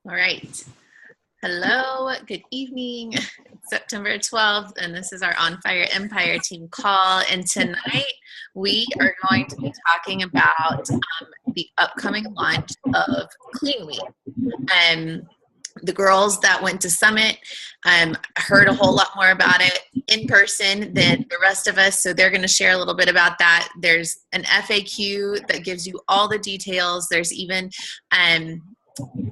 All right. Hello, good evening. It's September 12th, and this is our On Fire Empire team call. And tonight we are going to be talking about the upcoming launch of Clean Week. The girls that went to Summit heard a whole lot more about it in person than the rest of us, so they're going to share a little bit about that. There's an FAQ that gives you all the details. There's even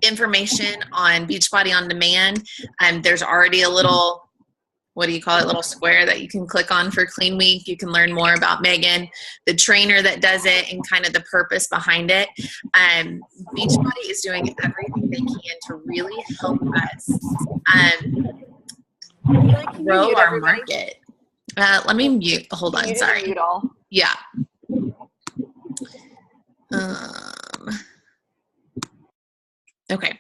information on Beachbody On Demand. There's already a little, what do you call it, little square that you can click on for Clean Week. You can learn more about Megan, the trainer that does it, and kind of the purpose behind it. Beachbody is doing everything they can to really help us grow our market. Let me mute. Hold on, sorry. Mute all. Yeah. Okay.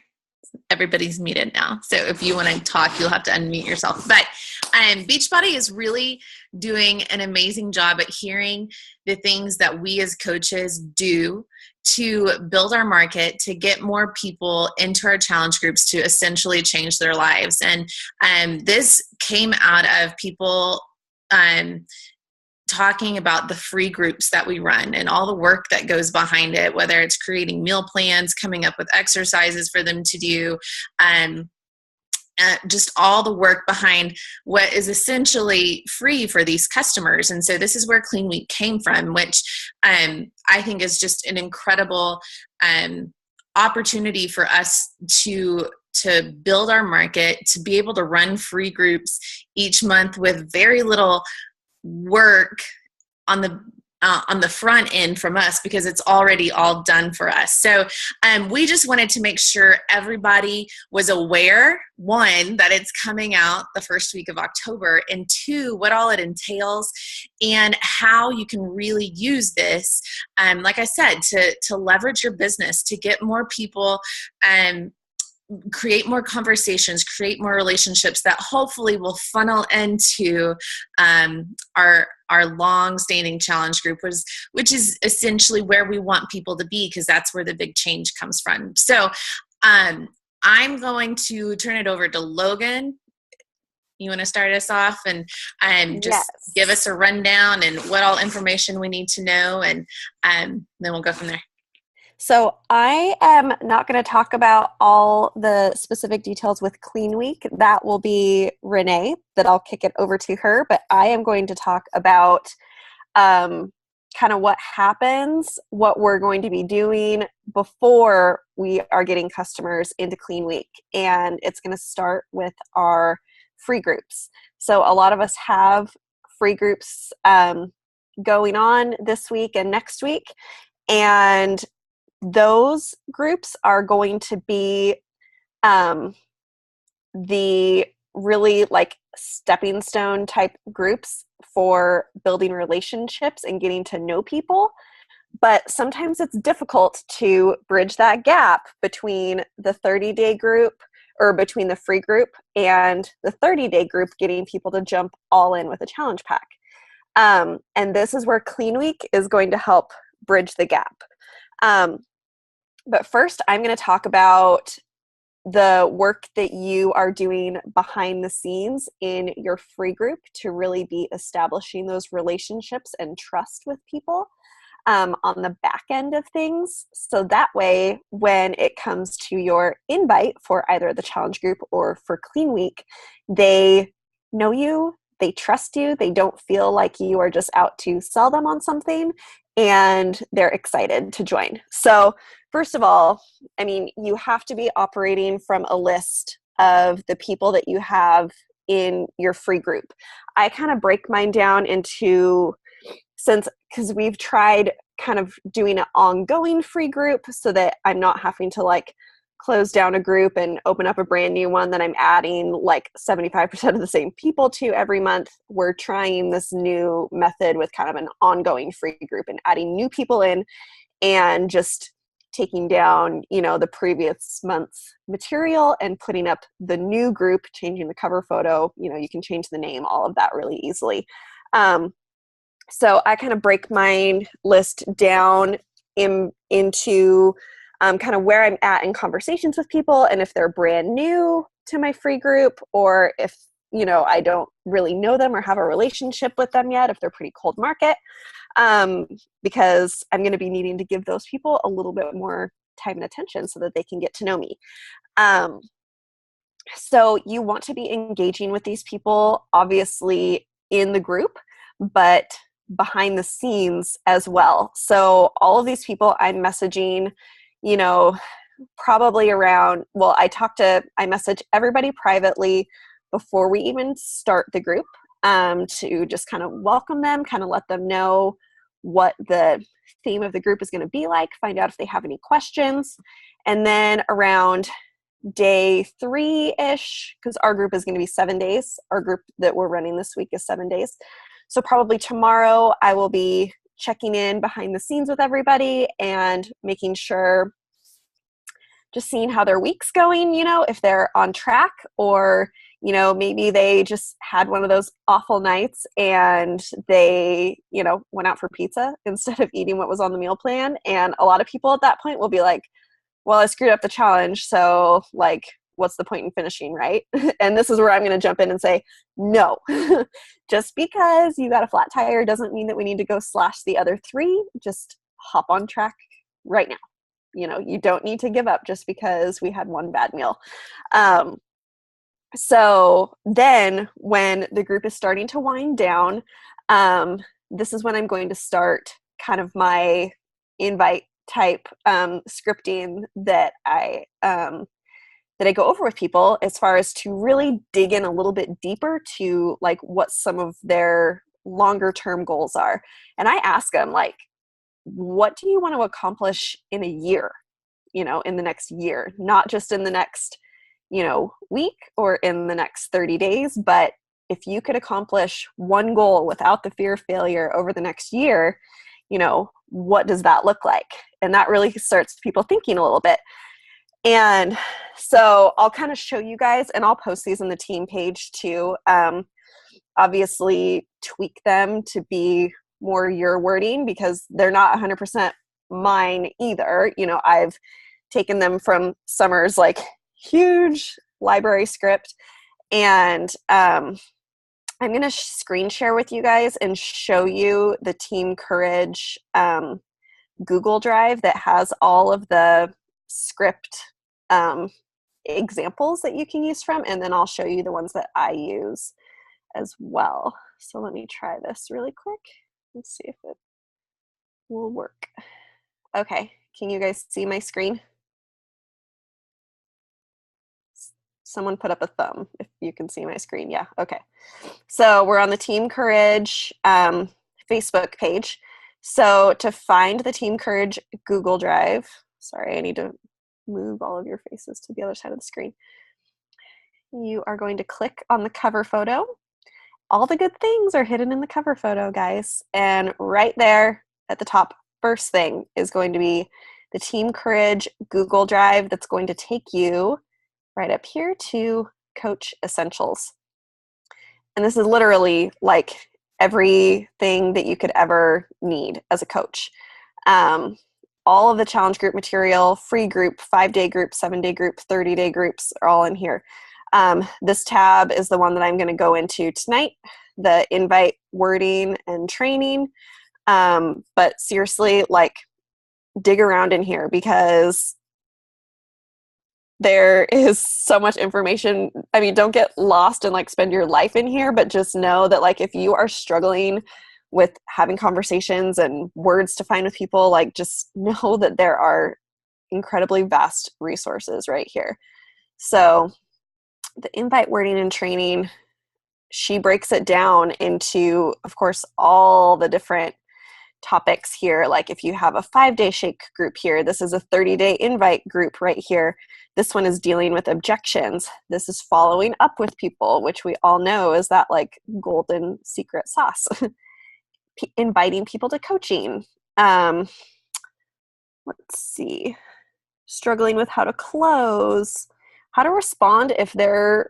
Everybody's muted now. So if you want to talk, you'll have to unmute yourself. But Beachbody is really doing an amazing job at hearing the things that we as coaches do to build our market, to get more people into our challenge groups to essentially change their lives. And this came out of people talking about the free groups that we run and all the work that goes behind it, whether it's creating meal plans, coming up with exercises for them to do, just all the work behind what is essentially free for these customers. And so this is where Clean Week came from, which I think is just an incredible opportunity for us to build our market, to be able to run free groups each month with very little work on the front end from us, because it's already all done for us. So we just wanted to make sure everybody was aware, one, that it's coming out the first week of October, and two, what all it entails and how you can really use this, like I said, to leverage your business, to get more people, create more conversations, create more relationships that hopefully will funnel into our long-standing challenge group, which is essentially where we want people to be, because that's where the big change comes from. So I'm going to turn it over to Logan. You want to start us off and just give us a rundown and what all information we need to know, and then we'll go from there. So I am not going to talk about all the specific details with Clean Week. That will be Renee, that I'll kick it over to her. But I am going to talk about kind of what happens, what we're going to be doing before we are getting customers into Clean Week. And it's going to start with our free groups. So a lot of us have free groups going on this week and next week. And those groups are going to be the really like stepping stone type groups for building relationships and getting to know people. But sometimes it's difficult to bridge that gap between the 30-day group, or between the free group and the 30-day group, getting people to jump all in with a challenge pack. And this is where Clean Week is going to help bridge the gap. But first, I'm going to talk about the work that you are doing behind the scenes in your free group to really be establishing those relationships and trust with people on the back end of things. So that way, when it comes to your invite for either the challenge group or for Clean Week, they know you, they trust you, they don't feel like you are just out to sell them on something, and they're excited to join. So first of all, I mean, you have to be operating from a list of the people that you have in your free group. I kind of break mine down into, because we've tried kind of doing an ongoing free group so that I'm not having to like close down a group and open up a brand new one that I'm adding like 75% of the same people to every month. We're trying this new method with kind of an ongoing free group and adding new people in and just taking down, the previous month's material and putting up the new group, changing the cover photo. You can change the name, all of that really easily. So I kind of break my list down into kind of where I'm at in conversations with people, and if they're brand new to my free group, or if, you know, I don't really know them or have a relationship with them yet, if they're pretty cold market, because I'm going to be needing to give those people a little bit more time and attention so that they can get to know me. So you want to be engaging with these people, obviously in the group, but behind the scenes as well. So all of these people I'm messaging, you know, probably around, well, I message everybody privately before we even start the group, to just kind of welcome them, kind of let them know what the theme of the group is going to be like, find out if they have any questions. And then around day 3-ish, because our group is going to be 7 days. Our group that we're running this week is 7 days. So probably tomorrow I will be checking in behind the scenes with everybody and making sure, just seeing how their week's going, you know, if they're on track, or, you know, maybe they just had one of those awful nights and they, you know, went out for pizza instead of eating what was on the meal plan. And a lot of people at that point will be like, well, I screwed up the challenge, so like, what's the point in finishing, right? And this is where I'm going to jump in and say, no, just because you got a flat tire doesn't mean that we need to go slash the other 3. Just hop on track right now. You know, you don't need to give up just because we had one bad meal. So then when the group is starting to wind down, this is when I'm going to start kind of my invite type scripting that I go over with people, as far as to really dig in a little bit deeper to like what some of their longer term goals are. And I ask them, like, what do you want to accomplish in a year, you know, in the next year, not just in the next, you know, week or in the next 30 days, but if you could accomplish one goal without the fear of failure over the next year, you know, what does that look like? And that really starts people thinking a little bit. And so I'll kind of show you guys, and I'll post these in the team page too. Obviously tweak them to be more your wording, because they're not 100% mine either. You know, I've taken them from Summer's like huge library script, and I'm going to screen share with you guys and show you the Team Courage Google Drive that has all of the script examples that you can use from, and then I'll show you the ones that I use as well. So let me try this really quick. Let's see if it will work. Okay, can you guys see my screen? Someone put up a thumb if you can see my screen. Yeah, okay. So we're on the Team Courage Facebook page. So to find the Team Courage Google Drive, sorry, I need to move all of your faces to the other side of the screen. You are going to click on the cover photo. All the good things are hidden in the cover photo, guys. And right there at the top, first thing is going to be the Team Courage Google Drive that's going to take you right up here to Coach Essentials. And this is literally like everything that you could ever need as a coach. All of the challenge group material, free group, 5-day group, 7-day group, 30-day groups are all in here. This tab is the one that I'm going to go into tonight, the invite wording and training. But seriously, like, dig around in here, because there is so much information. I mean, don't get lost and like spend your life in here, but just know that like if you are struggling with having conversations and words to find with people, like just know that there are incredibly vast resources right here. So the invite wording and training, she breaks it down into, of course, all the different topics here. Like if you have a 5-day shake group here, this is a 30-day invite group right here. This one is dealing with objections. This is following up with people, which we all know is that like golden secret sauce. Inviting people to coaching. Let's see. Struggling with how to close, how to respond if their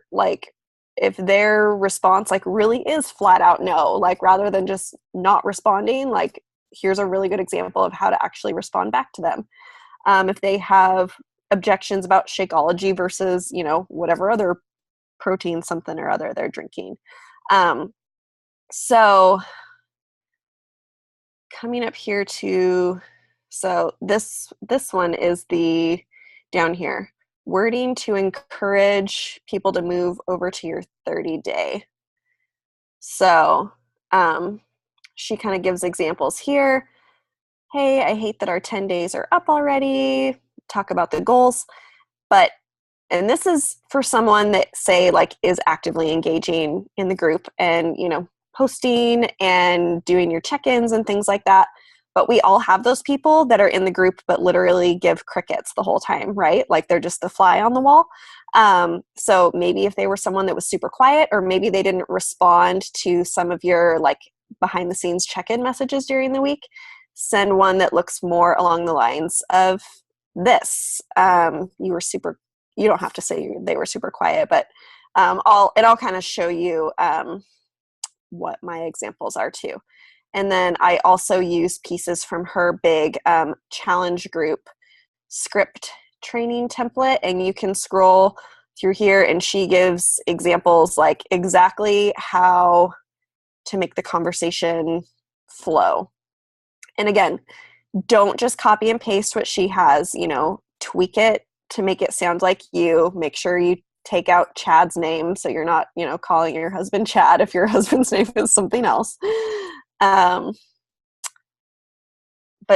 response like really is flat out no, like rather than just not responding, like here's a really good example of how to actually respond back to them. if they have objections about Shakeology versus, whatever other protein something or other they're drinking. So coming up here so this one is the down here, wording to encourage people to move over to your 30-day. So she kind of gives examples here. Hey, I hate that our 10 days are up already. Talk about the goals. And this is for someone that, say, like, is actively engaging in the group and, posting and doing your check-ins and things like that. But we all have those people that are in the group but literally give crickets the whole time, right? Like they're just the fly on the wall. So maybe if they were someone that was super quiet, or maybe they didn't respond to some of your like behind the scenes check-in messages during the week, send one that looks more along the lines of this. You don't have to say they were super quiet, but I'll kind of show you what my examples are too. And then I also use pieces from her big challenge group script training template, and you can scroll through here and she gives examples like exactly how to make the conversation flow. And again, don't just copy and paste what she has, tweak it to make it sound like you. Make sure you take out Chad's name so you're not, calling your husband Chad if your husband's name is something else. But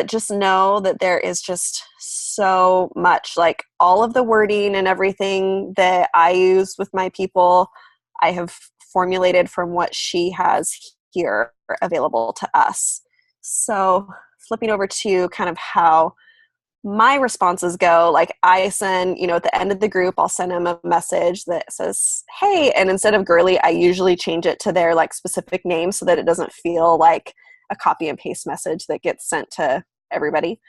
just know that there is just so much, like all of the wording and everything that I use with my people, I have formulated from what she has here available to us. So flipping over to kind of how my responses go, like I send, at the end of the group, I'll send them a message that says, hey, and instead of girly, I usually change it to their like specific name so that it doesn't feel like a copy and paste message that gets sent to everybody.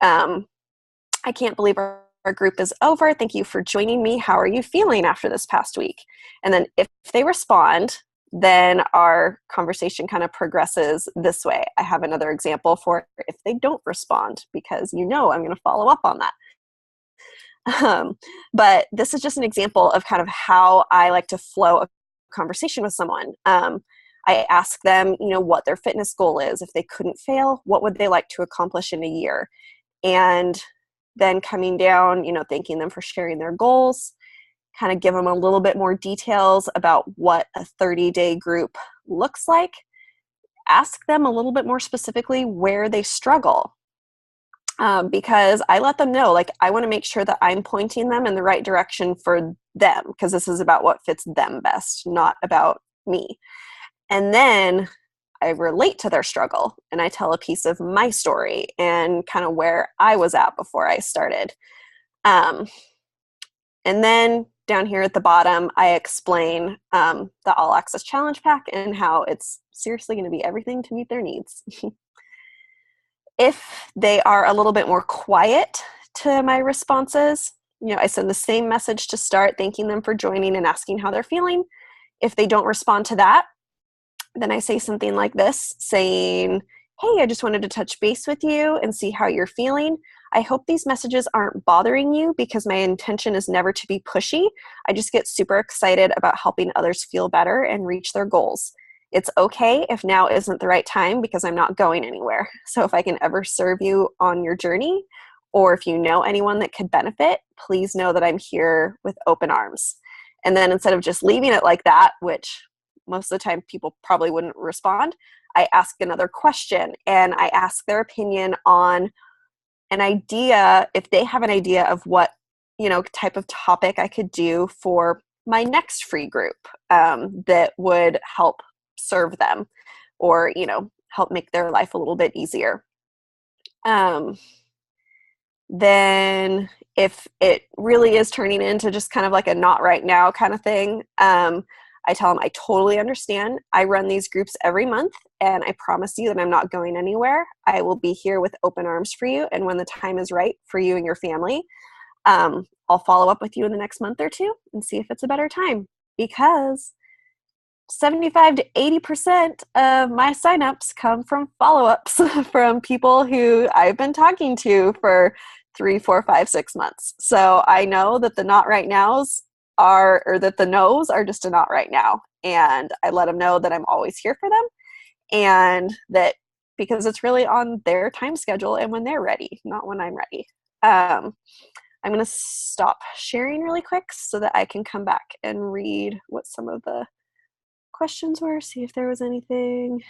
I can't believe our group is over. Thank you for joining me. How are you feeling after this past week? And then if they respond, then our conversation kind of progresses this way. I have another example for if they don't respond, because I'm going to follow up on that. But this is just an example of kind of how I like to flow a conversation with someone. I ask them, what their fitness goal is. If they couldn't fail, what would they like to accomplish in a year? And then coming down, thanking them for sharing their goals, kind of give them a little bit more details about what a 30-day group looks like. Ask them a little bit more specifically where they struggle. Because I let them know, like, I want to make sure that I'm pointing them in the right direction for them, because this is about what fits them best, not about me. And then I relate to their struggle and I tell a piece of my story and kind of where I was at before I started. And then down here at the bottom, I explain the All Access Challenge Pack and how it's seriously going to be everything to meet their needs. If they are a little bit more quiet to my responses, I send the same message to start, thanking them for joining and asking how they're feeling. If they don't respond to that, then I say something like this, saying, hey, I just wanted to touch base with you and see how you're feeling. I hope these messages aren't bothering you, because my intention is never to be pushy. I just get super excited about helping others feel better and reach their goals. It's okay if now isn't the right time, because I'm not going anywhere. So if I can ever serve you on your journey, or if you know anyone that could benefit, please know that I'm here with open arms. And then instead of just leaving it like that, which most of the time people probably wouldn't respond, I ask another question and I ask their opinion on an idea, if they have an idea of what, type of topic I could do for my next free group that would help serve them or, help make their life a little bit easier. Then if it really is turning into just kind of like a not right now kind of thing, I tell them I totally understand. I run these groups every month, and I promise you that I'm not going anywhere. I will be here with open arms for you, and when the time is right for you and your family, I'll follow up with you in the next month or two and see if it's a better time, because 75 to 80% of my signups come from follow-ups from people who I've been talking to for 3, 4, 5, 6 months. So I know that the not right nows or that the no's are just a not right now. And I let them know that I'm always here for them, and that because it's really on their time schedule and when they're ready, not when I'm ready. I'm going to stop sharing really quick so that I can come back and read what some of the questions were, see if there was anything.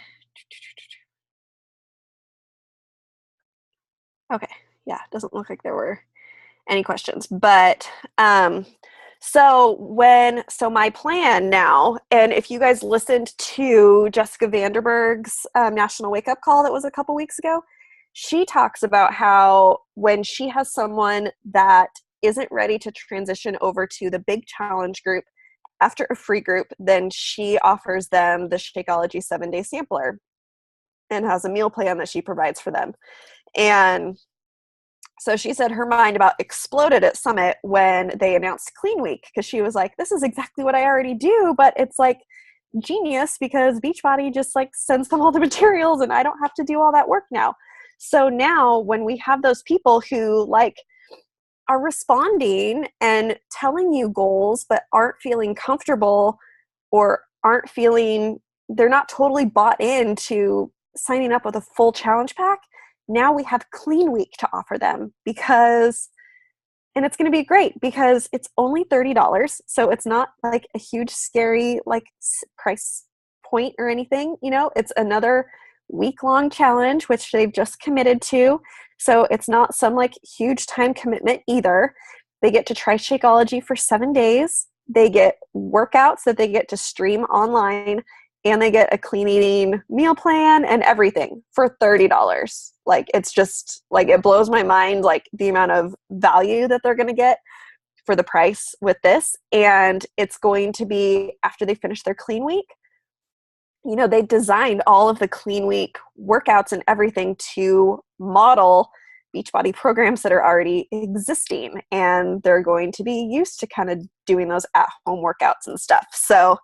Okay, yeah, doesn't look like there were any questions. But so my plan now, and if you guys listened to Jessica Vanderberg's National Wake Up Call that was a couple weeks ago, she talks about how when she has someone that isn't ready to transition over to the big challenge group after a free group, then she offers them the Shakeology 7-day sampler and has a meal plan that she provides for them. And so she said her mind about exploded at Summit when they announced Clean Week, because she was like, this is exactly what I already do, but it's like genius because Beachbody just like sends them all the materials and I don't have to do all that work now. So now when we have those people who like are responding and telling you goals but aren't feeling comfortable or they're not totally bought into signing up with a full challenge pack, now we have Clean Week to offer them and it's going to be great because it's only $30. So it's not like a huge scary like price point or anything, it's another week-long challenge, which they've just committed to. So it's not some like huge time commitment either. They get to try Shakeology for 7 days. They get workouts that they get to stream online, and they get a clean eating meal plan and everything for $30. Like, it's just like, it blows my mind, like the amount of value that they're going to get for the price with this. And it's going to be after they finish their Clean Week. They designed all of the Clean Week workouts and everything to model Beachbody programs that are already existing. And they're going to be used to kind of doing those at-home workouts and stuff. So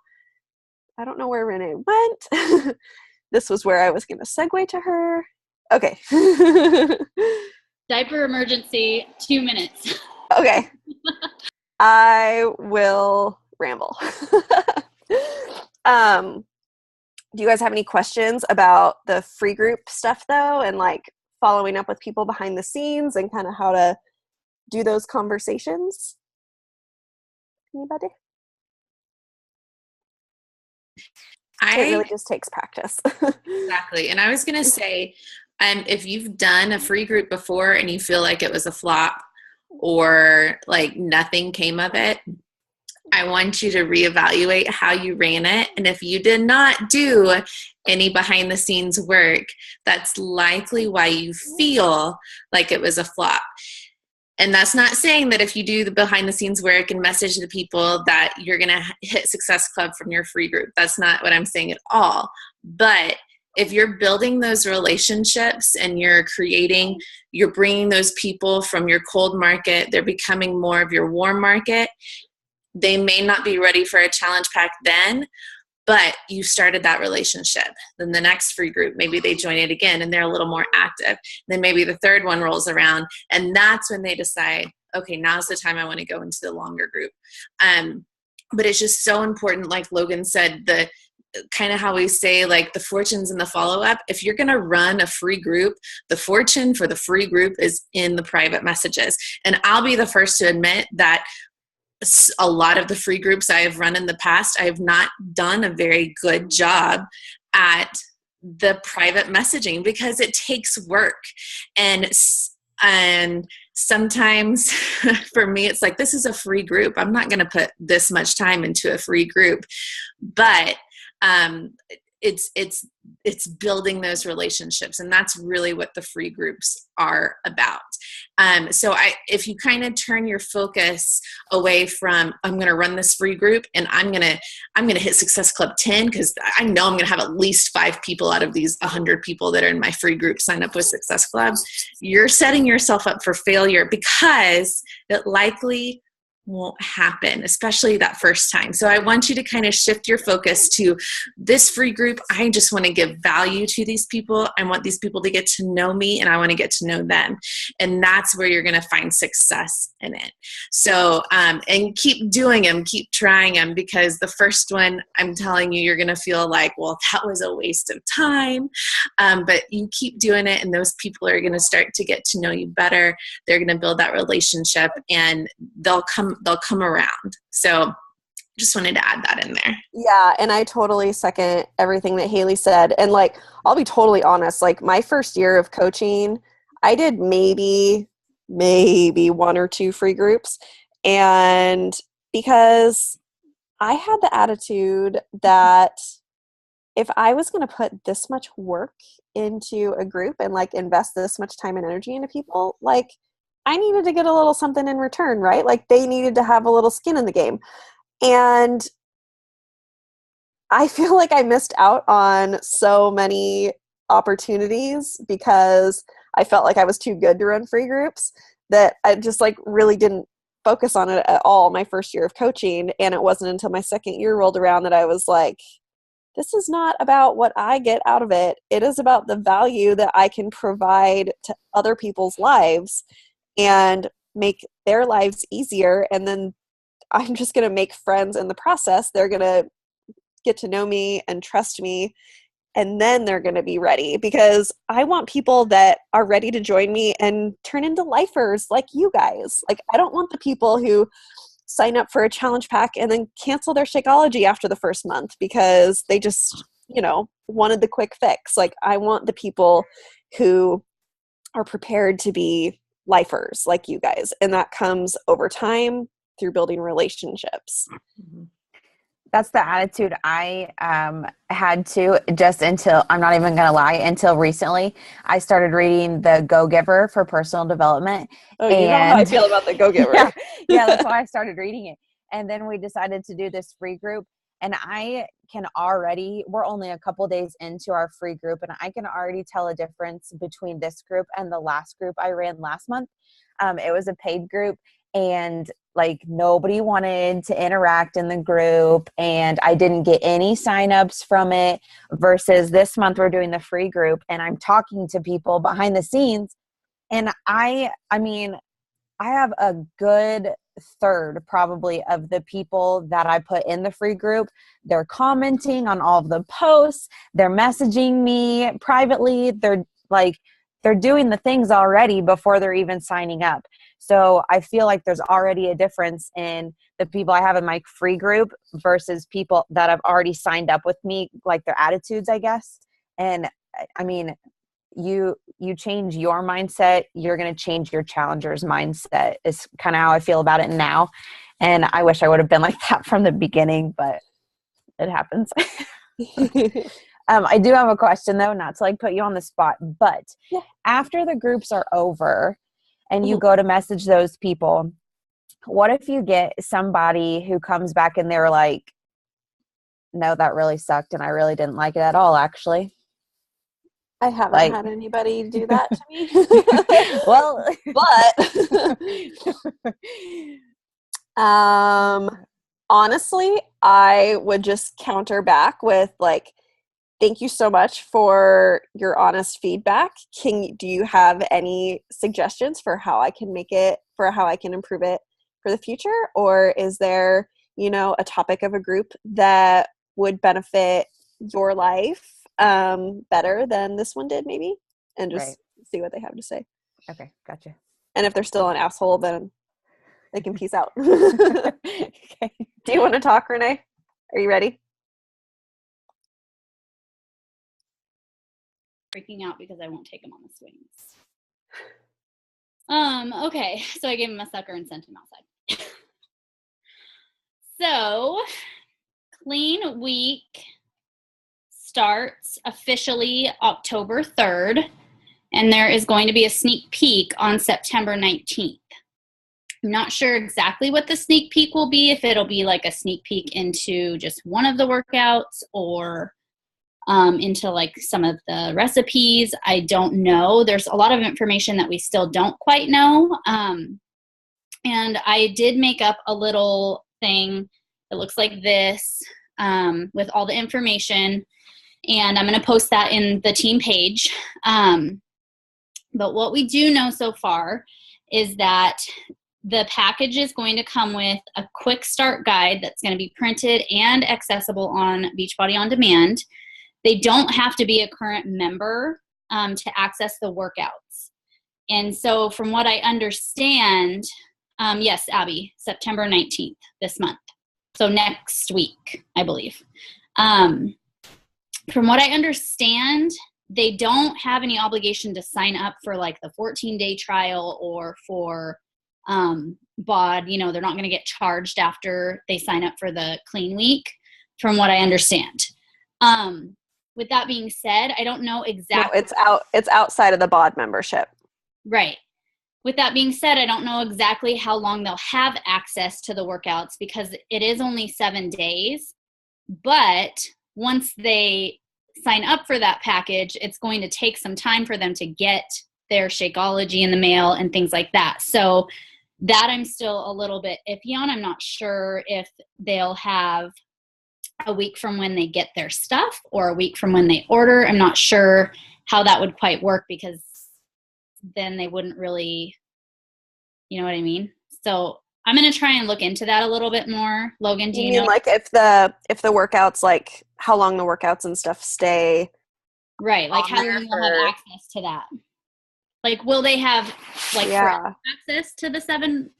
I don't know where Renee went. This was where I was going to segue to her. Okay. Diaper emergency, 2 minutes. Okay. I will ramble. Do you guys have any questions about the free group stuff though, and like following up with people behind the scenes and kind of how to do those conversations? Anybody? It really just takes practice. Exactly. And I was going to say, if you've done a free group before and you feel like it was a flop or like nothing came of it, I want you to reevaluate how you ran it. And if you did not do any behind the scenes work, that's likely why you feel like it was a flop. And that's not saying that if you do the behind the scenes work and message the people that you're going to hit Success Club from your free group. That's not what I'm saying at all. But if you're building those relationships and you're bringing those people from your cold market, they're becoming more of your warm market. They may not be ready for a challenge pack then, but you started that relationship. Then the next free group, maybe they join it again and they're a little more active. Then maybe the third one rolls around and that's when they decide, okay, now's the time I want to go into the longer group. But it's just so important, like Logan said, the kind of how we say like the fortunes in the follow-up. If you're going to run a free group, the fortune for the free group is in the private messages. And I'll be the first to admit that a lot of the free groups I have run in the past, I have not done a very good job at the private messaging because it takes work. And sometimes for me, it's like, this is a free group. I'm not going to put this much time into a free group, but it's building those relationships, and that's really what the free groups are about. So if you kind of turn your focus away from, I'm going to run this free group and I'm going to hit Success Club 10 because I know I'm going to have at least 5 people out of these 100 people that are in my free group sign up with Success Club, you're setting yourself up for failure because it likely won't happen, especially that first time. So I want you to kind of shift your focus to this free group. I just want to give value to these people. I want these people to get to know me, and I want to get to know them. And that's where you're going to find success in it. So, and keep doing them, keep trying them, because the first one, I'm telling you, you're going to feel like, well, that was a waste of time. But you keep doing it, and those people are going to start to get to know you better. They're going to build that relationship, and they'll come around. So just wanted to add that in there. Yeah, and I totally second everything that Haley said. And like, I'll be totally honest, like my first year of coaching, I did maybe one or two free groups. And because I had the attitude that if I was going to put this much work into a group and like invest this much time and energy into people, like I needed to get a little something in return, right? Like they needed to have a little skin in the game. And I feel like I missed out on so many opportunities because I felt like I was too good to run free groups, that I just like really didn't focus on it at all my first year of coaching. And it wasn't until my second year rolled around that I was like, this is not about what I get out of it. It is about the value that I can provide to other people's lives and make their lives easier. And then I'm just going to make friends in the process. They're going to get to know me and trust me. And then they're going to be ready, because I want people that are ready to join me and turn into lifers like you guys. Like, I don't want the people who sign up for a challenge pack and then cancel their Shakeology after the first month because they just, wanted the quick fix. Like, I want the people who are prepared to be lifers like you guys. And that comes over time through building relationships. Mm-hmm. That's the attitude I had to, just until, I'm not even going to lie, until recently. I started reading The Go-Giver for personal development. Oh, you know how I feel about The Go-Giver. Yeah, that's why I started reading it. And then we decided to do this free group. And I can already, we're only a couple days into our free group, and I can already tell a difference between this group and the last group I ran last month. It was a paid group, and like nobody wanted to interact in the group, and I didn't get any signups from it, versus this month we're doing the free group and I'm talking to people behind the scenes. And I mean, I have a good third probably of the people that I put in the free group. They're commenting on all of the posts. They're messaging me privately. They're doing the things already before they're even signing up. So I feel like there's already a difference in the people I have in my free group versus people that have already signed up with me, like their attitudes, I guess. And I mean, you change your mindset, you're going to change your challenger's mindset, is kind of how I feel about it now. And I wish I would have been like that from the beginning, but it happens. I do have a question though, not to like put you on the spot, but after the groups are over and you go to message those people, what if you get somebody who comes back and they're like, no, that really sucked and I really didn't like it at all, actually? I haven't had anybody do that to me. Well, but honestly, I would just counter back with like, thank you so much for your honest feedback. Do you have any suggestions for how I can improve it for the future? Or is there, a topic of a group that would benefit your life better than this one did, maybe? And just see what they have to say. Okay, gotcha. And if they're still an asshole, then they can peace out. Okay. Do you want to talk, Renee? Are you ready? Freaking out because I won't take him on the swings. Okay, so I gave him a sucker and sent him outside. So, Clean Week starts officially October 3rd, and there is going to be a sneak peek on September 19th. I'm not sure exactly what the sneak peek will be, if it'll be like a sneak peek into just one of the workouts or into like some of the recipes. I don't know. There's a lot of information that we still don't quite know. And I did make up a little thing that looks like this with all the information. And I'm going to post that in the team page. But what we do know so far is that the package is going to come with a quick start guide that's going to be printed and accessible on Beachbody On Demand. They don't have to be a current member to access the workouts. And so from what I understand, yes, Abby, September 19th, this month. So next week, I believe. From what I understand, they don't have any obligation to sign up for like the 14-day trial or for BOD. You know, they're not going to get charged after they sign up for the clean week, from what I understand. With that being said, I don't know exactly. No, it's outside of the BOD membership. Right. With that being said, I don't know exactly how long they'll have access to the workouts because it is only 7 days. But once they sign up for that package, it's going to take some time for them to get their Shakeology in the mail and things like that. So that I'm still a little bit iffy on. I'm not sure if they'll have a week from when they get their stuff or a week from when they order. I'm not sure how that would quite work because then they wouldn't really, you know what I mean? So I'm going to try and look into that a little bit more. Logan, do you know? Like if the workouts, like how long the workouts and stuff stay? Right. Like how long they'll have access to that? Like, will they have like access to the 7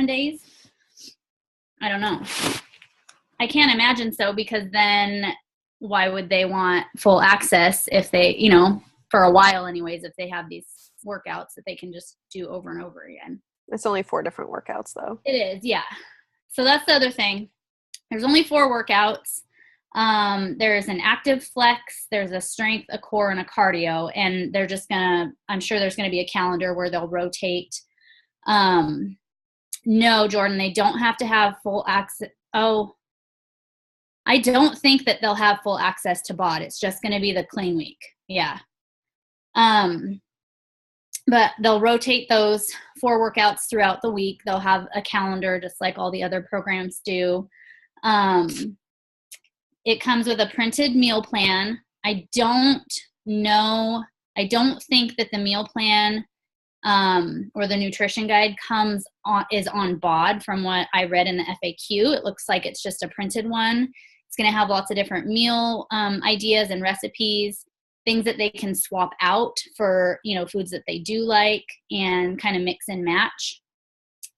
days? I don't know. I can't imagine so because then why would they want full access if they, you know, for a while anyways, if they have these workouts that they can just do over and over again. It's only 4 different workouts though. It is, yeah. So that's the other thing. There's only 4 workouts. There's an active flex, there's a strength, a core, and a cardio. And they're just I'm sure there's gonna be a calendar where they'll rotate. No, Jordan, they don't have to have full access. Oh, I don't think that they'll have full access to BOD. It's just gonna be the clean week. Yeah. But they'll rotate those 4 workouts throughout the week. They'll have a calendar just like all the other programs do. It comes with a printed meal plan. I don't think that the meal plan or the nutrition guide is on BOD from what I read in the FAQ. It looks like it's just a printed one. It's going to have lots of different meal ideas and recipes, things that they can swap out for, you know, foods that they do like and kind of mix and match.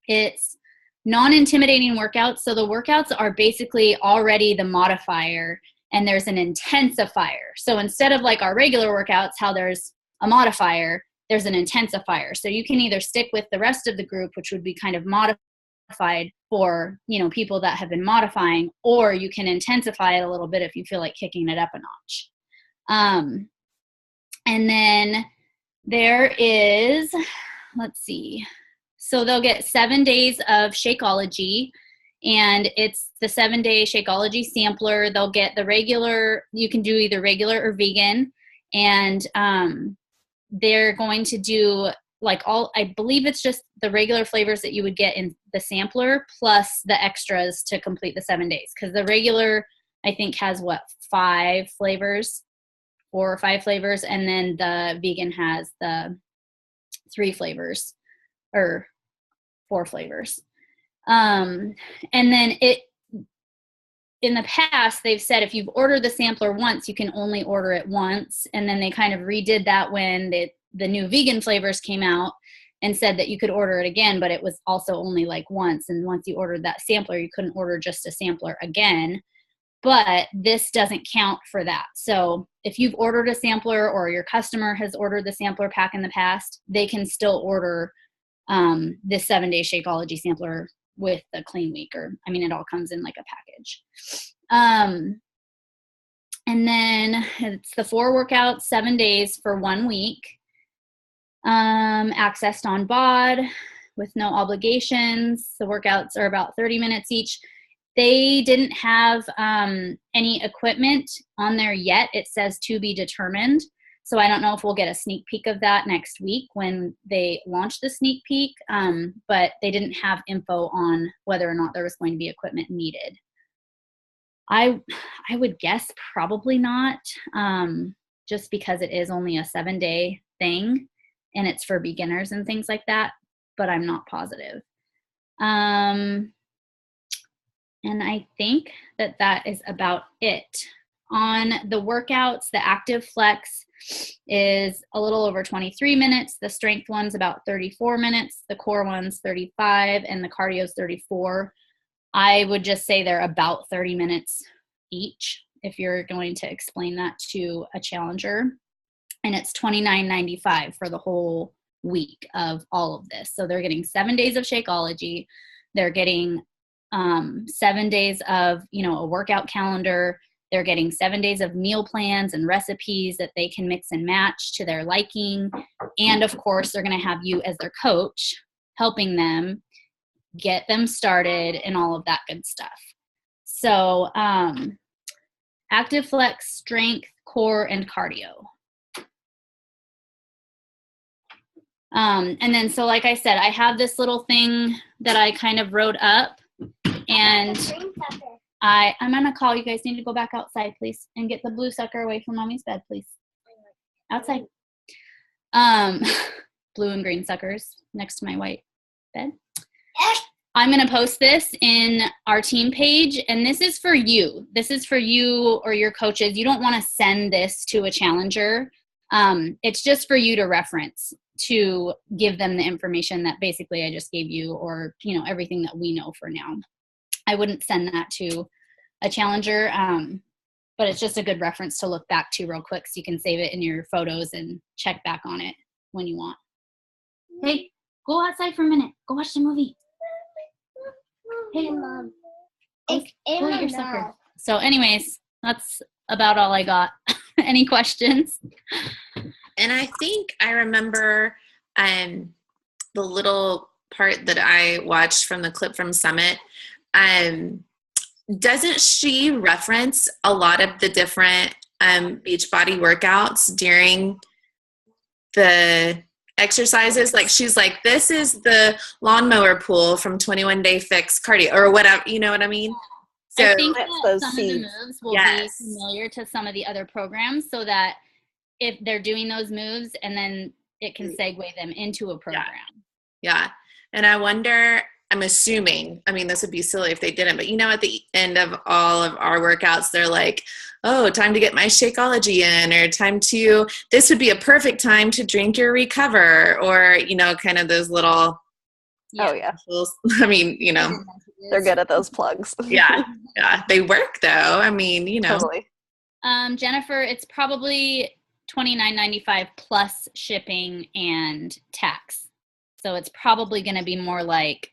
It's non-intimidating workouts. So the workouts are basically already the modifier and there's an intensifier. So instead of like our regular workouts, how there's a modifier, there's an intensifier. So you can either stick with the rest of the group, which would be kind of modified for, you know, people that have been modifying, or you can intensify it a little bit if you feel like kicking it up a notch. And then there is, let's see. So they'll get 7 days of Shakeology, and it's the 7-day Shakeology sampler. They'll get the regular, you can do either regular or vegan, and they're going to do like I believe it's just the regular flavors that you would get in the sampler plus the extras to complete the 7 days. Because the regular, I think, has 5 flavors, 4 or 5 flavors, and then the vegan has the 3 flavors or 4 flavors. And then in the past, they've said if you've ordered the sampler once, you can only order it once. And then they kind of redid that when the new vegan flavors came out and said that you could order it again, but it was also only like once. And once you ordered that sampler, you couldn't order just a sampler again. But this doesn't count for that. So if you've ordered a sampler or your customer has ordered the sampler pack in the past, they can still order this 7-day Shakeology sampler with the clean week, or I mean, it all comes in like a package. And then it's the 4 workouts, 7 days for 1 week, accessed on BOD with no obligations. The workouts are about 30 minutes each. They didn't have any equipment on there yet. It says to be determined. So I don't know if we'll get a sneak peek of that next week when they launch the sneak peek, but they didn't have info on whether or not there was going to be equipment needed. I would guess probably not, just because it is only a 7-day thing and it's for beginners and things like that, but I'm not positive. And I think that is about it. On the workouts, the Active Flex is a little over 23 minutes. The strength one's about 34 minutes. The core one's 35, and the cardio's 34. I would just say they're about 30 minutes each if you're going to explain that to a challenger. And it's $29.95 for the whole week of all of this. So they're getting 7 days of Shakeology. They're getting 7 days of, a workout calendar. They're getting 7 days of meal plans and recipes that they can mix and match to their liking. And of course, they're going to have you as their coach, helping them get them started and all of that good stuff. So Active Flex, strength, core, and cardio. And then, so like I said, I have this little thing that I kind of wrote up, and I'm going to call you guys. Need to go back outside, please, and get the blue sucker away from mommy's bed, please. Outside. Blue and green suckers next to my white bed. I'm going to post this in our team page, and this is for you. This is for you or your coaches. You don't want to send this to a challenger. It's just for you to reference, to give them the information that basically I just gave you, or, everything that we know for now. I wouldn't send that to a challenger, but it's just a good reference to look back to real quick, so you can save it in your photos and check back on it when you want. Hey, go outside for a minute. Go watch the movie. Hey, Mom. Go get your sucker. So anyways, that's about all I got. Any questions? And I think I remember the little part that I watched from the clip from Summit. Doesn't she reference a lot of the different Beachbody workouts during the exercises? Like, she's like, this is the lawnmower pool from 21 Day Fix cardio or whatever, you know what I mean? So I think that some of the moves will be familiar to some of the other programs, so that if they're doing those moves, and then it can segue them into a program. Yeah. And I wonder, I'm assuming, this would be silly if they didn't, but at the end of all of our workouts, they're like, oh, time to get my Shakeology in, or this would be a perfect time to drink your Recover, or, kind of those little. Oh, yeah. They're good at those plugs. Yeah. They work though. Totally. Jennifer, it's probably $29.95 plus shipping and tax. So it's probably going to be more like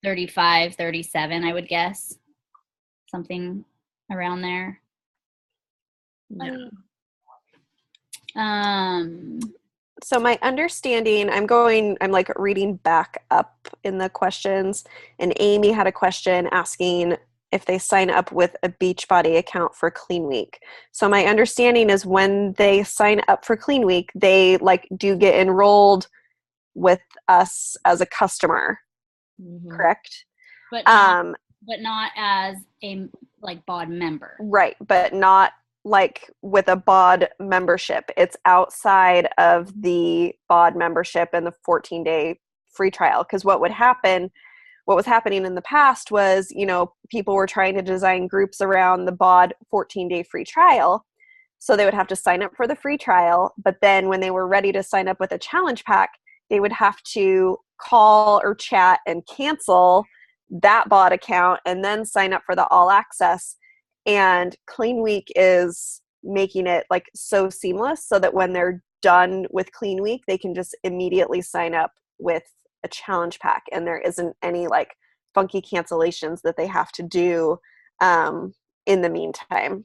35, 37, I would guess. Something around there. Yeah. So my understanding, I'm like reading back up in the questions, and Amy had a question asking if they sign up with a Beachbody account for Clean Week. So my understanding is when they sign up for Clean Week, they do get enrolled with us as a customer, correct? But not as a BOD member. Right, but not with a BOD membership. It's outside of the BOD membership and the 14-day free trial. Because what was happening in the past was, people were trying to design groups around the BOD 14-day free trial. So they would have to sign up for the free trial, but then when they were ready to sign up with a challenge pack, they would have to call or chat and cancel that BOD account and then sign up for the all access. And Clean Week is making it so seamless, so that when they're done with Clean Week, they can just immediately sign up with a challenge pack, and there isn't any funky cancellations that they have to do in the meantime.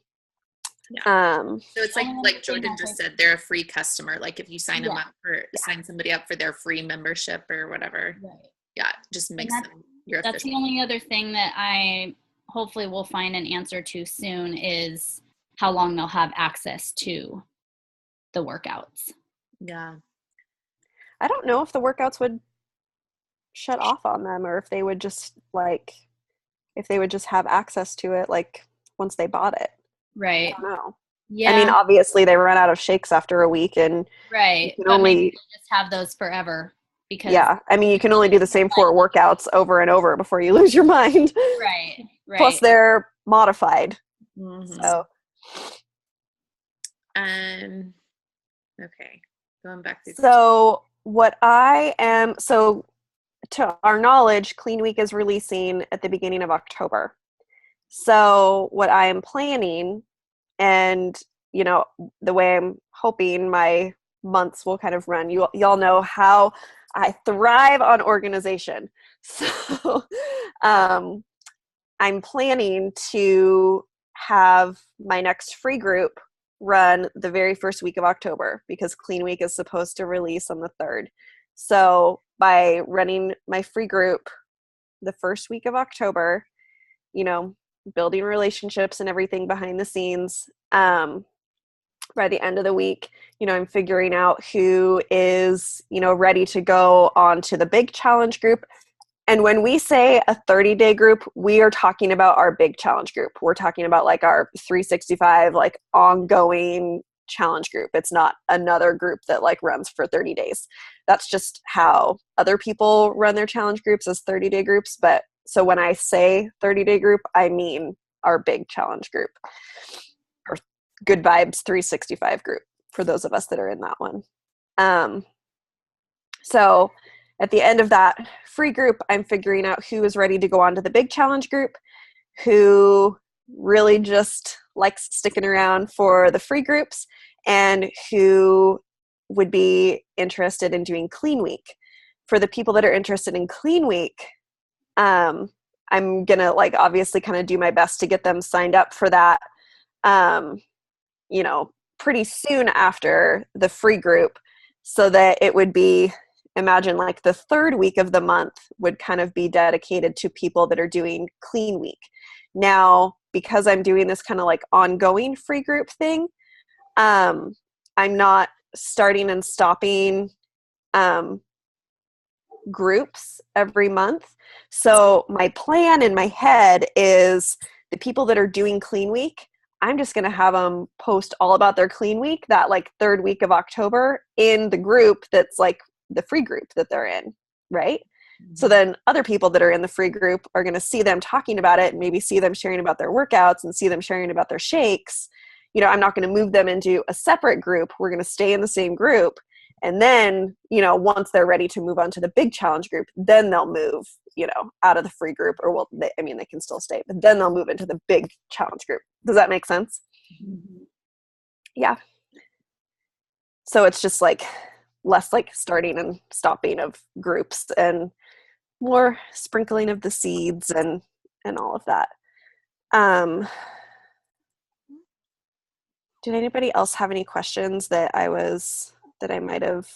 Yeah. So it's like Jordan just said, they're a free customer. If you sign them up sign somebody up for their free membership or whatever. Right. Yeah, just makes them your That's official. the only other thing that I hopefully will find an answer to soon, is how long they'll have access to the workouts. Yeah. I don't know if the workouts would shut off on them, or if they would just have access to it like once they bought it. Right. I don't know. Yeah. I mean, obviously they run out of shakes after a week, and right. you can But only maybe they just have those forever because yeah. I mean, you can only do the same 4 workouts over and over before you lose your mind. Right. Plus, they're modified. Mm-hmm. So, okay, going back to so to our knowledge, Clean Week is releasing at the beginning of October. So what I am planning, and the way I'm hoping my months will kind of run, y'all know how I thrive on organization. So I'm planning to have my next free group run the very first week of October, because Clean Week is supposed to release on the 3rd. So by running my free group the first week of October, building relationships and everything behind the scenes, by the end of the week, I'm figuring out who is, ready to go on to the big challenge group. And when we say a 30-day group, we are talking about our big challenge group. We're talking about like our 365, like ongoing challenge group. It's not another group that like runs for 30 days. That's just how other people run their challenge groups, as 30-day groups. But so when I say 30-day group, I mean our big challenge group, or Good Vibes 365 group, for those of us that are in that one. So at the end of that free group, I'm figuring out who is ready to go on to the big challenge group, who really just likes sticking around for the free groups, and who would be interested in doing Clean Week. For the people that are interested in Clean Week, I'm gonna obviously kind of do my best to get them signed up for that, pretty soon after the free group, so that it would be, imagine like the 3rd week of the month would kind of be dedicated to people that are doing Clean Week. Now, because I'm doing this kind of like ongoing free group thing, I'm not starting and stopping groups every month. So my plan in my head is the people that are doing Clean Week, I'm just going to have them post all about their Clean Week that like 3rd week of October in the group that's like the free group that they're in, right? Mm-hmm. So then other people that are in the free group are going to see them talking about it, and maybe see them sharing about their workouts and see them sharing about their shakes. I'm not going to move them into a separate group. We're going to stay in the same group. And then, once they're ready to move on to the big challenge group, then they'll move, out of the free group, or they can still stay, but then they'll move into the big challenge group. Does that make sense? Mm-hmm. Yeah. So it's just like less like starting and stopping of groups, and more sprinkling of the seeds and all of that. Did anybody else have any questions that I might have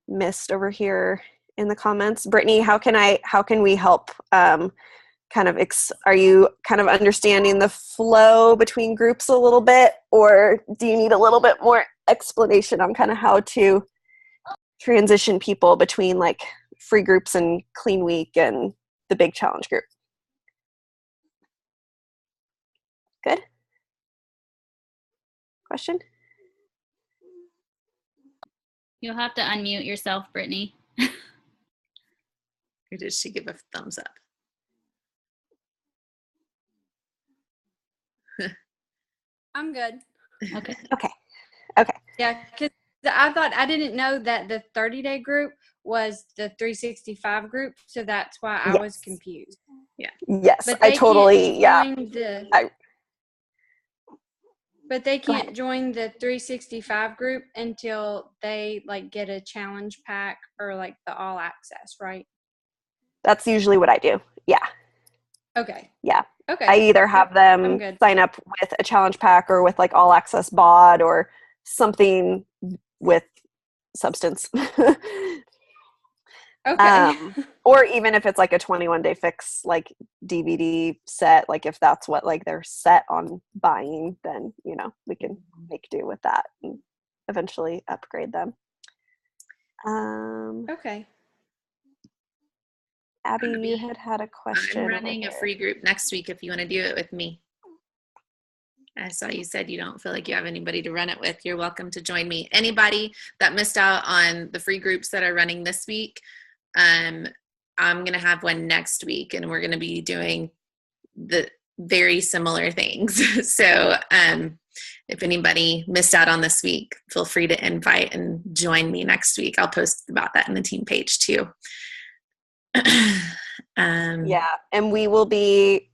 missed over here in the comments? Brittany, how can we help? Are you kind of understanding the flow between groups a little bit, or do you need a little bit more explanation on kind of how to transition people between like free groups and Clean Week and the big challenge group? Good. Question? You'll have to unmute yourself, Brittany. Or did she give a thumbs up? I'm good. Okay. Okay. Yeah, because I didn't know that the 30-day group was the 365 group, so that's why I was confused. Yeah. Yes, but I totally, But they can't join the 365 group until they like get a challenge pack or like the all access, right? That's usually what I do. Yeah. Okay. Yeah. Okay. I either have them sign up with a challenge pack, or with like all access bod, or something with substance. Okay. Or even if it's like a 21-day fix, like DVD set, like if that's what like they're set on buying, then we can make do with that and eventually upgrade them. Okay. Abby, you had a question. I'm running a free group next week if you want to do it with me. I saw you said you don't feel like you have anybody to run it with. You're welcome to join me. Anybody that missed out on the free groups that are running this week, I'm going to have one next week, and we're going to be doing the very similar things. So if anybody missed out on this week, feel free to invite and join me next week. I'll post about that in the team page too. Yeah, and we will be,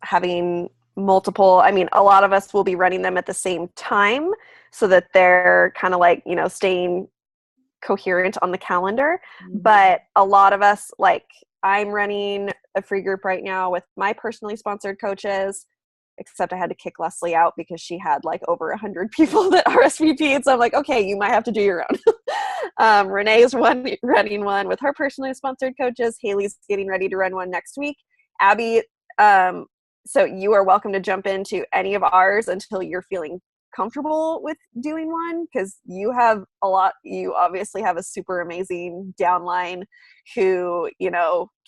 having multiple, a lot of us will be running them at the same time so that they're kind of like, staying coherent on the calendar. Mm-hmm. But a lot of us, like I'm running a free group right now with my personally sponsored coaches, except I had to kick Leslie out because she had like over 100 people that RSVP'd. So I'm like, okay, you might have to do your own. Renee's running one with her personally sponsored coaches. Haley's getting ready to run one next week. Abby, so you are welcome to jump into any of ours until you're feeling comfortable with doing one, because you obviously have a super amazing downline who,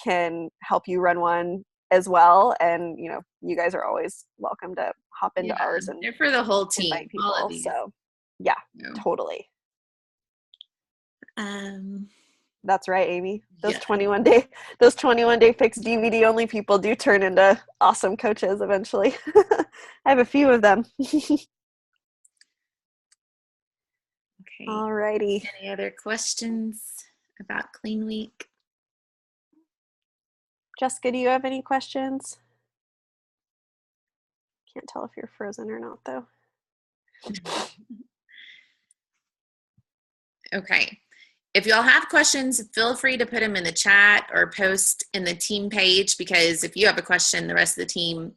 can help you run one as well. And, you guys are always welcome to hop into ours. And they're for the whole team. invite people. All of these. So yeah, totally. That's right, Amy. Those 21 day fixed DVD only people do turn into awesome coaches eventually. I have a few of them. Okay. Alrighty. Any other questions about Clean Week? Jessica, do you have any questions? Can't tell if you're frozen or not, though. Okay. If y'all have questions, feel free to put them in the chat or post in the team page, because if you have a question, the rest of the team,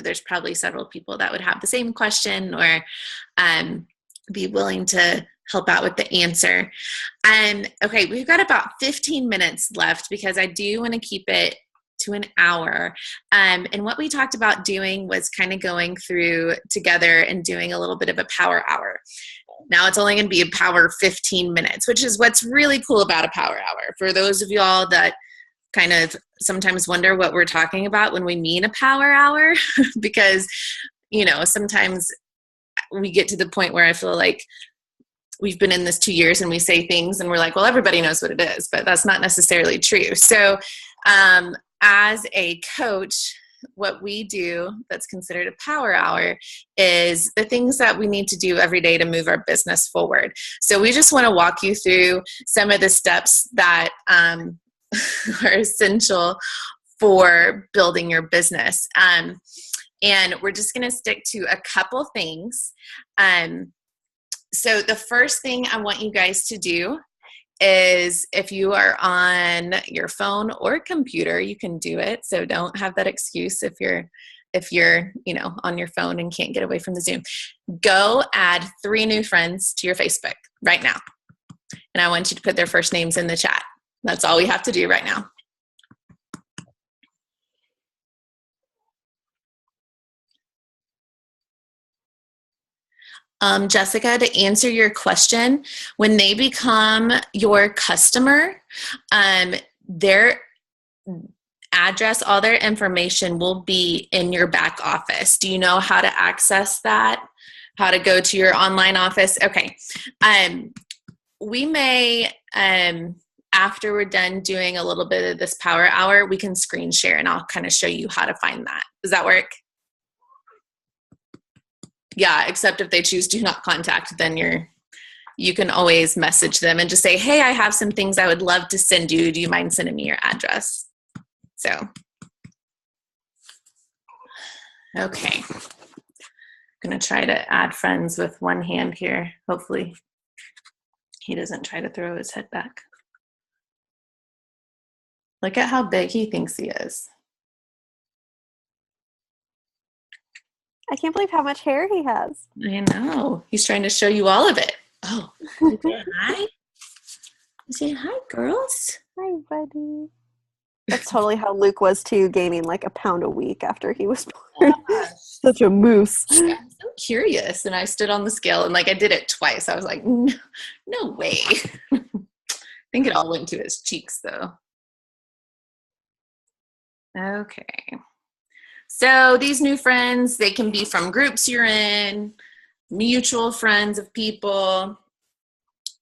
there's probably several people that would have the same question or be willing to help out with the answer. Okay, we've got about 15 minutes left because I do want to keep it to an hour. And what we talked about doing was kind of going through together and doing a little bit of a power hour. Now it's only going to be a power 15 minutes, which is what's really cool about a power hour. For those of y'all that kind of sometimes wonder what we're talking about when we mean a power hour, because, sometimes we get to the point where I feel like we've been in this 2 years and we say things and we're like, well, everybody knows what it is, but that's not necessarily true. So as a coach, what we do that's considered a power hour is the things that we need to do every day to move our business forward. So we just want to walk you through some of the steps that are essential for building your business. And we're just going to stick to a couple things. So the first thing I want you guys to do is, if you are on your phone or computer, you can do it. So don't have that excuse if you're on your phone and can't get away from the Zoom. Go add 3 new friends to your Facebook right now. And I want you to put their first names in the chat. That's all we have to do right now. Jessica, to answer your question, when they become your customer, their address, all their information will be in your back office. Do you know how to access that? How to go to your online office? Okay. We may, after we're done doing a little bit of this power hour, we can screen share and I'll kind of show you how to find that. Does that work? Yeah, except if they choose do not contact, then you can always message them and just say, hey, I have some things I would love to send you. Do you mind sending me your address? So, okay. I'm going to try to add friends with one hand here. Hopefully he doesn't try to throw his head back. Look at how big he thinks he is. I can't believe how much hair he has. I know. He's trying to show you all of it. Oh, say hi. Say hi, girls. Hi, buddy. That's totally how Luke was too, gaining like a pound a week after he was born. Such a moose. I'm so curious. And I stood on the scale and like I did it twice. I was like, no way. I think it all went to his cheeks though. Okay. So these new friends, they can be from groups you're in, mutual friends of people.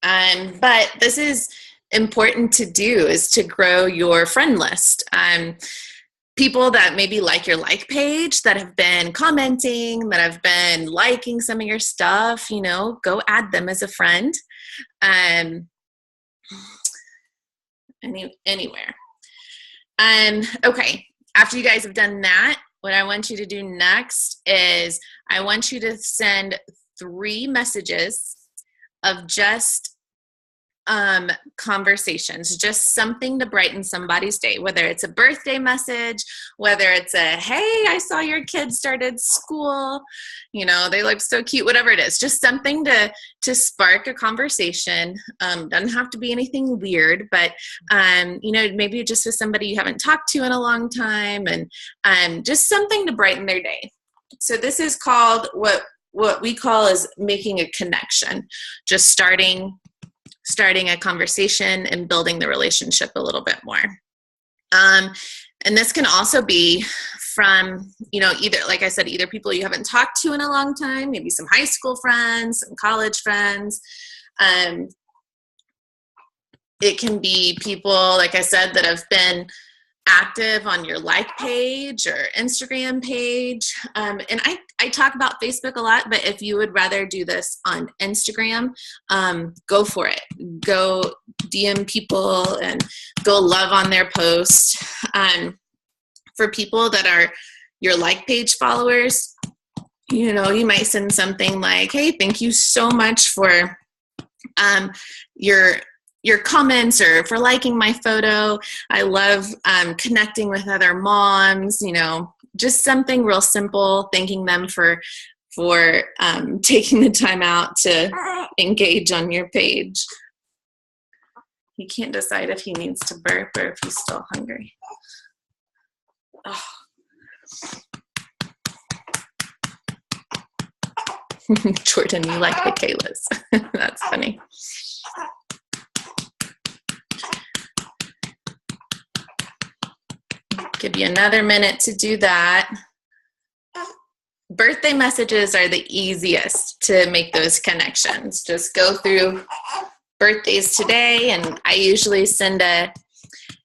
But this is important to do, is to grow your friend list. People that maybe like your like page, that have been commenting, that have been liking some of your stuff, you know, go add them as a friend. Anywhere. Okay, after you guys have done that, what I want you to do next is I want you to send 3 messages of just conversations, just something to brighten somebody's day, whether it's a birthday message, whether it's a, hey, I saw your kids started school, you know, they look so cute, whatever it is, just something to spark a conversation. Doesn't have to be anything weird, but, you know, maybe just with somebody you haven't talked to in a long time, and just something to brighten their day. So this is called what we call is making a connection, just starting a conversation and building the relationship a little bit more. And this can also be from, you know, either, like I said, either people you haven't talked to in a long time, maybe some high school friends, some college friends. It can be people, like I said, that have been active on your like page or Instagram page. And I talk about Facebook a lot, but if you would rather do this on Instagram, go for it. Go DM people and go love on their posts. For people that are your like page followers, you know, you might send something like, hey, thank you so much for your comments or for liking my photo. I love connecting with other moms, you know, just something real simple, thanking them for taking the time out to engage on your page. He can't decide if he needs to burp or if he's still hungry. Oh. Jordan, you like the Kaylas. That's funny. Give you another minute to do that. Birthday messages are the easiest to make those connections. Just go through birthdays today, and I usually send a,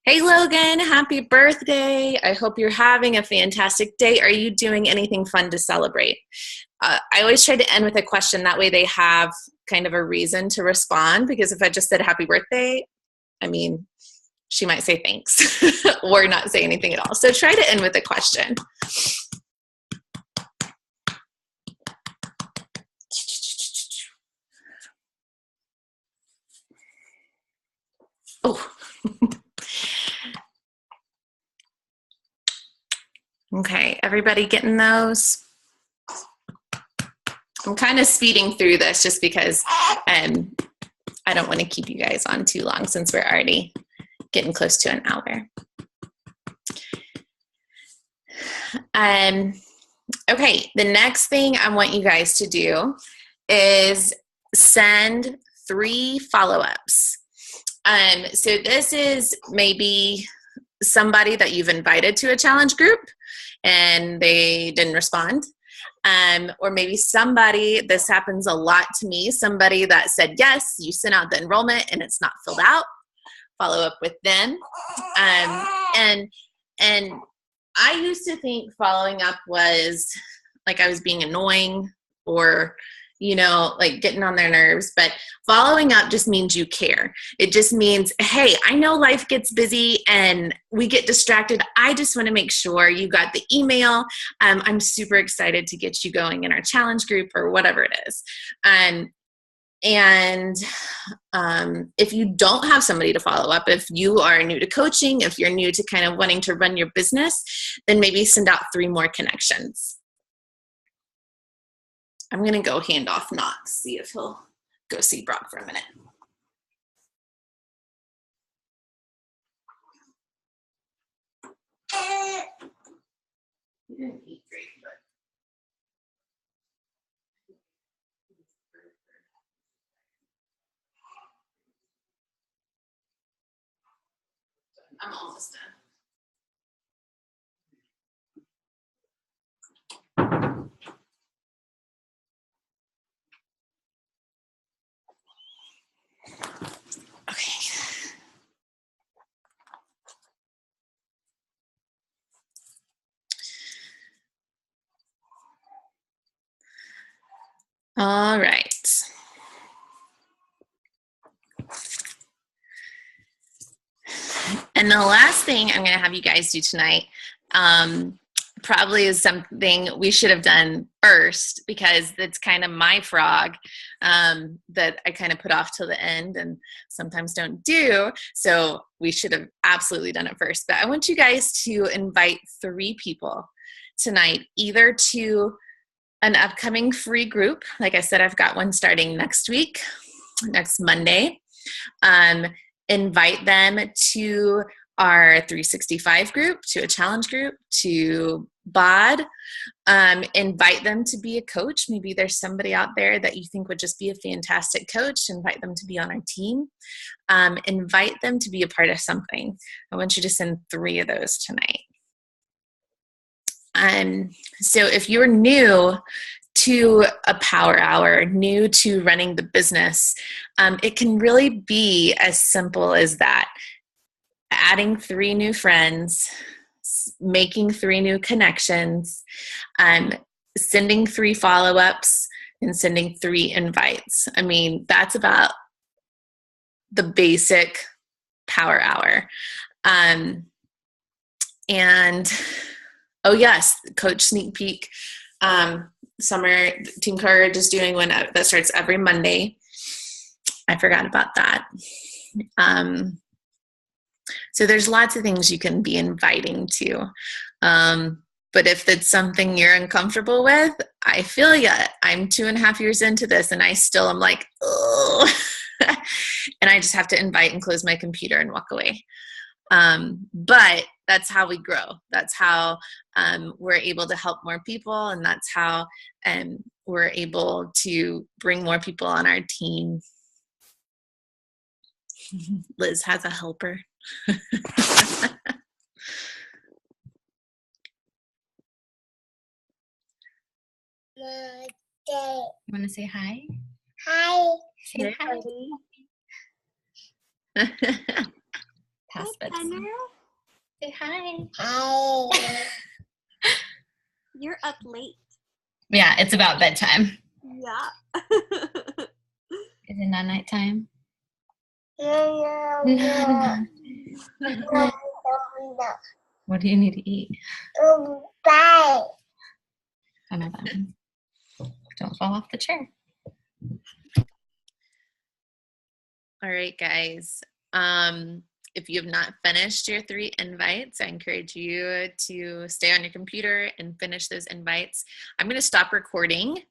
hey Logan, happy birthday. I hope you're having a fantastic day. Are you doing anything fun to celebrate? I always try to end with a question. That way they have kind of a reason to respond, because if I just said happy birthday, I mean, she might say thanks or not say anything at all. So try to end with a question. Oh. Okay, everybody getting those? I'm kind of speeding through this just because I don't want to keep you guys on too long, since we're already getting close to an hour. Okay, the next thing I want you guys to do is send 3 follow-ups. So this is maybe somebody that you've invited to a challenge group and they didn't respond. Or maybe somebody, this happens a lot to me, somebody that said yes, you sent out the enrollment and it's not filled out. Follow up with them. And I used to think following up was like I was being annoying or, you know, like getting on their nerves, but following up just means you care. It just means, hey, I know life gets busy and we get distracted. I just want to make sure you got the email. I'm super excited to get you going in our challenge group or whatever it is. And if you don't have somebody to follow up, if you are new to coaching, if you're new to kind of wanting to run your business, then maybe send out 3 more connections. I'm going to go hand off Knox, see if he'll go see Brock for a minute. didn't eat great, but I'm almost done. Okay. All right. And the last thing I'm going to have you guys do tonight probably is something we should have done first, because that's kind of my frog that I kind of put off till the end and sometimes don't do. So we should have absolutely done it first. But I want you guys to invite 3 people tonight, either to an upcoming free group. Like I said, I've got one starting next week, next Monday. Invite them to our 365 group, to a challenge group, to BOD. Invite them to be a coach. Maybe there's somebody out there that you think would just be a fantastic coach. Invite them to be on our team. Invite them to be a part of something. I want you to send 3 of those tonight. So if you're new to a power hour, new to running the business, it can really be as simple as that. Adding 3 new friends, making 3 new connections, sending 3 follow-ups, and sending 3 invites. I mean, that's about the basic power hour. And oh yes, Coach Sneak Peek. Summer Team Courage is doing one that starts every Monday. I forgot about that. So there's lots of things you can be inviting to. But if it's something you're uncomfortable with, I feel ya. I'm 2.5 years into this and I still am like, oh, and I just have to invite and close my computer and walk away. But that's how we grow. That's how we're able to help more people, and that's how we're able to bring more people on our team. Liz has a helper. You want to say hi? Hi. Say hi. Pass Betsy. Say hi. Hi. You're up late. Yeah, it's about bedtime. Yeah. Is it not nighttime? No. What do you need to eat? Bye. Oh, no, that one. Don't fall off the chair. All right, guys. If you have not finished your 3 invites, I encourage you to stay on your computer and finish those invites. I'm going to stop recording.